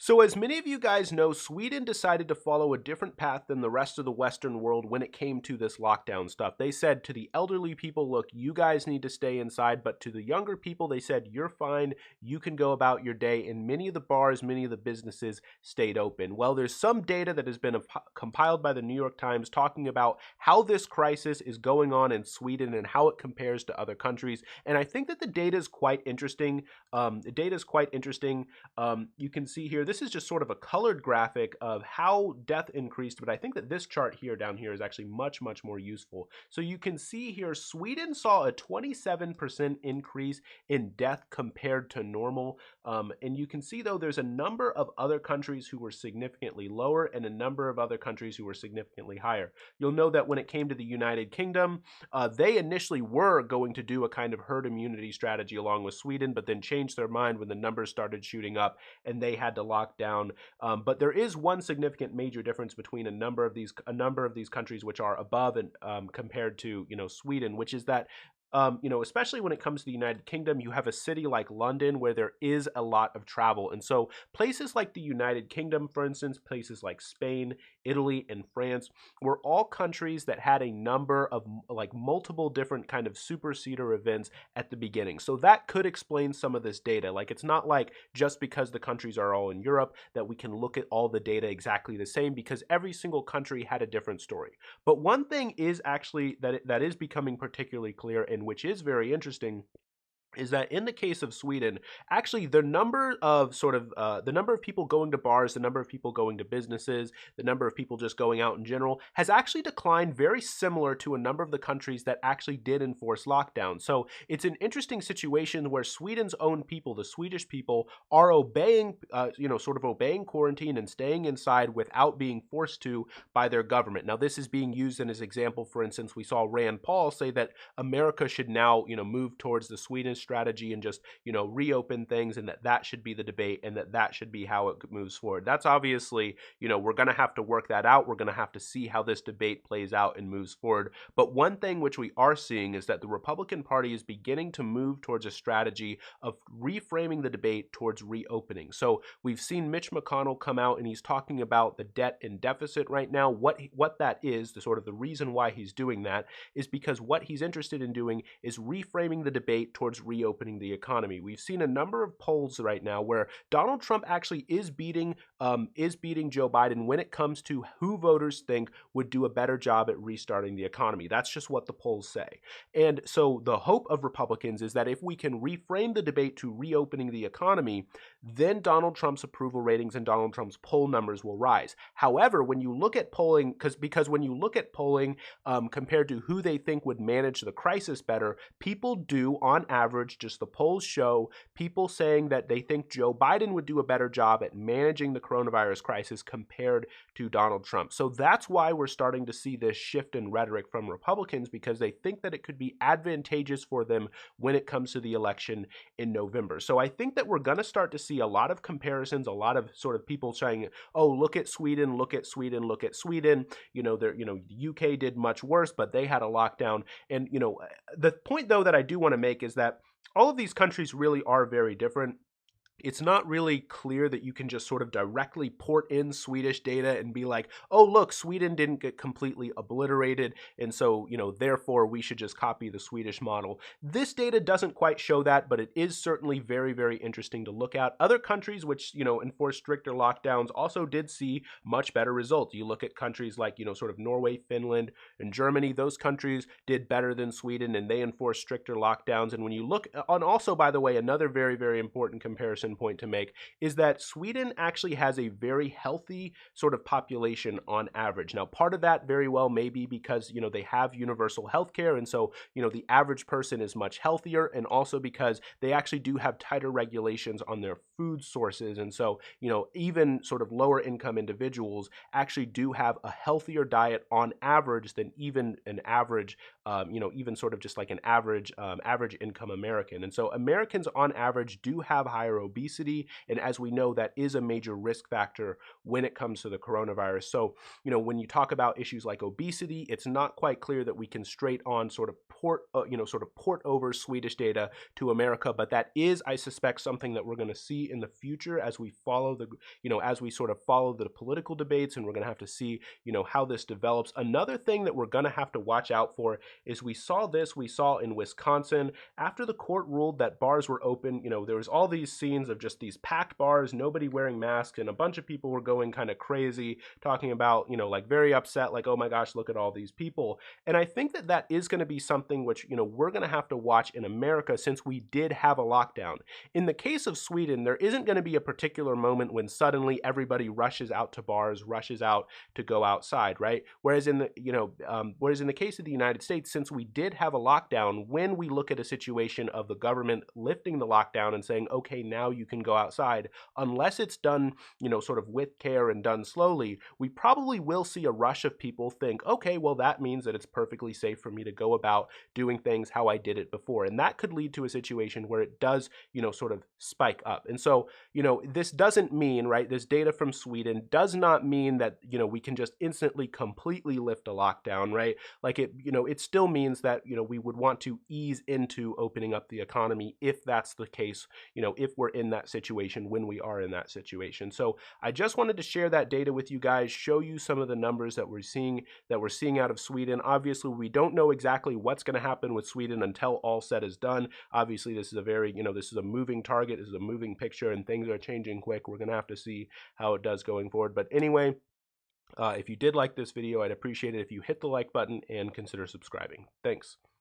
So, as many of you guys know, Sweden decided to follow a different path than the rest of the Western world when it came to this lockdown stuff. They said to the elderly people, look, you guys need to stay inside. But to the younger people, they said, you're fine. You can go about your day. And many of the bars, many of the businesses stayed open. Well, there's some data that has been compiled by the New York Times talking about how this crisis is going on in Sweden and how it compares to other countries. And I think that the data is quite interesting. You can see here, this is just sort of a colored graphic of how death increased, but I think that this chart here down here is actually much, much more useful. So you can see here, Sweden saw a 27% increase in death compared to normal. And you can see, though, there's a number of other countries who were significantly lower and a number of other countries who were significantly higher. You'll know that when it came to the United Kingdom, they initially were going to do a kind of herd immunity strategy along with Sweden, but then changed their mind when the numbers started shooting up and they had to lock down. But there is one significant major difference between a number of these countries which are above and compared to Sweden, which is that especially when it comes to the United Kingdom, you have a city like London where there is a lot of travel. And so places like the United Kingdom, for instance, places like Spain, Italy, and France were all countries that had a number of like multiple different kind of super seeder events at the beginning. So that could explain some of this data. Like it's not like just because the countries are all in Europe that we can look at all the data exactly the same, because every single country had a different story. But one thing is actually that is becoming particularly clear, and which is very interesting, is that in the case of Sweden, actually the number of people going to bars, the number of people going to businesses, the number of people just going out in general has actually declined, very similar to a number of the countries that actually did enforce lockdown. So it's an interesting situation where Sweden's own people, the Swedish people, are obeying, obeying quarantine and staying inside without being forced to by their government. Now, this is being used in as example. For instance, we saw Rand Paul say that America should now, move towards the Swedish strategy and just reopen things, and that should be the debate, and that should be how it moves forward. That's obviously, we're going to have to work that out. We're going to have to see how this debate plays out and moves forward. But one thing which we are seeing is that the Republican Party is beginning to move towards a strategy of reframing the debate towards reopening. So we've seen Mitch McConnell come out and he's talking about the debt and deficit right now. What that is, the reason why he's doing that is because what he's interested in doing is reframing the debate towards reopening the economy. We've seen a number of polls right now where Donald Trump actually is beating Joe Biden when it comes to who voters think would do a better job at restarting the economy. That's just what the polls say. And so the hope of Republicans is that if we can reframe the debate to reopening the economy, then Donald Trump's approval ratings and Donald Trump's poll numbers will rise. However, when you look at polling, because when you look at polling compared to who they think would manage the crisis better, people do, on average, just the polls show people saying that they think Joe Biden would do a better job at managing the coronavirus crisis compared to Donald Trump. So that's why we're starting to see this shift in rhetoric from Republicans, because they think that it could be advantageous for them when it comes to the election in November. So I think that we're going to start to see a lot of comparisons, a lot of sort of people saying, oh, look at Sweden, look at Sweden, look at Sweden. The UK did much worse, but they had a lockdown. And, the point, though, that I do want to make is that all of these countries really are very different. It's not really clear that you can just sort of directly port in Swedish data and be like, oh, look, Sweden didn't get completely obliterated, and so, therefore we should just copy the Swedish model. This data doesn't quite show that, but it is certainly very, very interesting to look at. Other countries which, enforce stricter lockdowns also did see much better results. You look at countries like, sort of Norway, Finland, and Germany. Those countries did better than Sweden, and they enforced stricter lockdowns. And when you look on, also, by the way, another very, very important comparison point to make is that Sweden actually has a very healthy sort of population on average. Now, part of that very well may be because, they have universal health care, and so, the average person is much healthier, and also because they actually do have tighter regulations on their food sources. And so, even sort of lower income individuals actually do have a healthier diet on average than even an average, even sort of just like an average income American. And so Americans on average do have higher obesity obesity. And as we know, that is a major risk factor when it comes to the coronavirus. So, when you talk about issues like obesity, it's not quite clear that we can straight on sort of port over Swedish data to America, but that is, I suspect, something that we're going to see in the future as we follow as we sort of follow the political debates, and we're going to have to see, how this develops. Another thing that we're going to have to watch out for is we saw in Wisconsin after the court ruled that bars were open. There was all these scenes of just these packed bars, nobody wearing masks, and a bunch of people were going kind of crazy, talking about, like very upset, like, oh my gosh, look at all these people. And I think that that is going to be something which, we're going to have to watch in America, since we did have a lockdown. In the case of Sweden, there isn't going to be a particular moment when suddenly everybody rushes out to bars, rushes out to go outside, right? Whereas in the case of the United States, since we did have a lockdown, when we look at a situation of the government lifting the lockdown and saying, okay, now you can go outside, unless it's done, sort of with care and done slowly, we probably will see a rush of people think, okay, well, that means that it's perfectly safe for me to go about doing things how I did it before. And that could lead to a situation where it does, sort of spike up. And so, this doesn't mean, right, this data from Sweden does not mean that, we can just instantly completely lift a lockdown, right? Like it still means that, we would want to ease into opening up the economy if that's the case, if we're in that situation, when we are in that situation. So I just wanted to share that data with you guys, show you some of the numbers that we're seeing out of Sweden. Obviously, we don't know exactly what's going to happen with Sweden until all said is done. Obviously, this is a very, this is a moving target, this is a moving picture, and things are changing quick. We're going to have to see how it does going forward. But anyway, if you did like this video, I'd appreciate it if you hit the like button and consider subscribing. Thanks.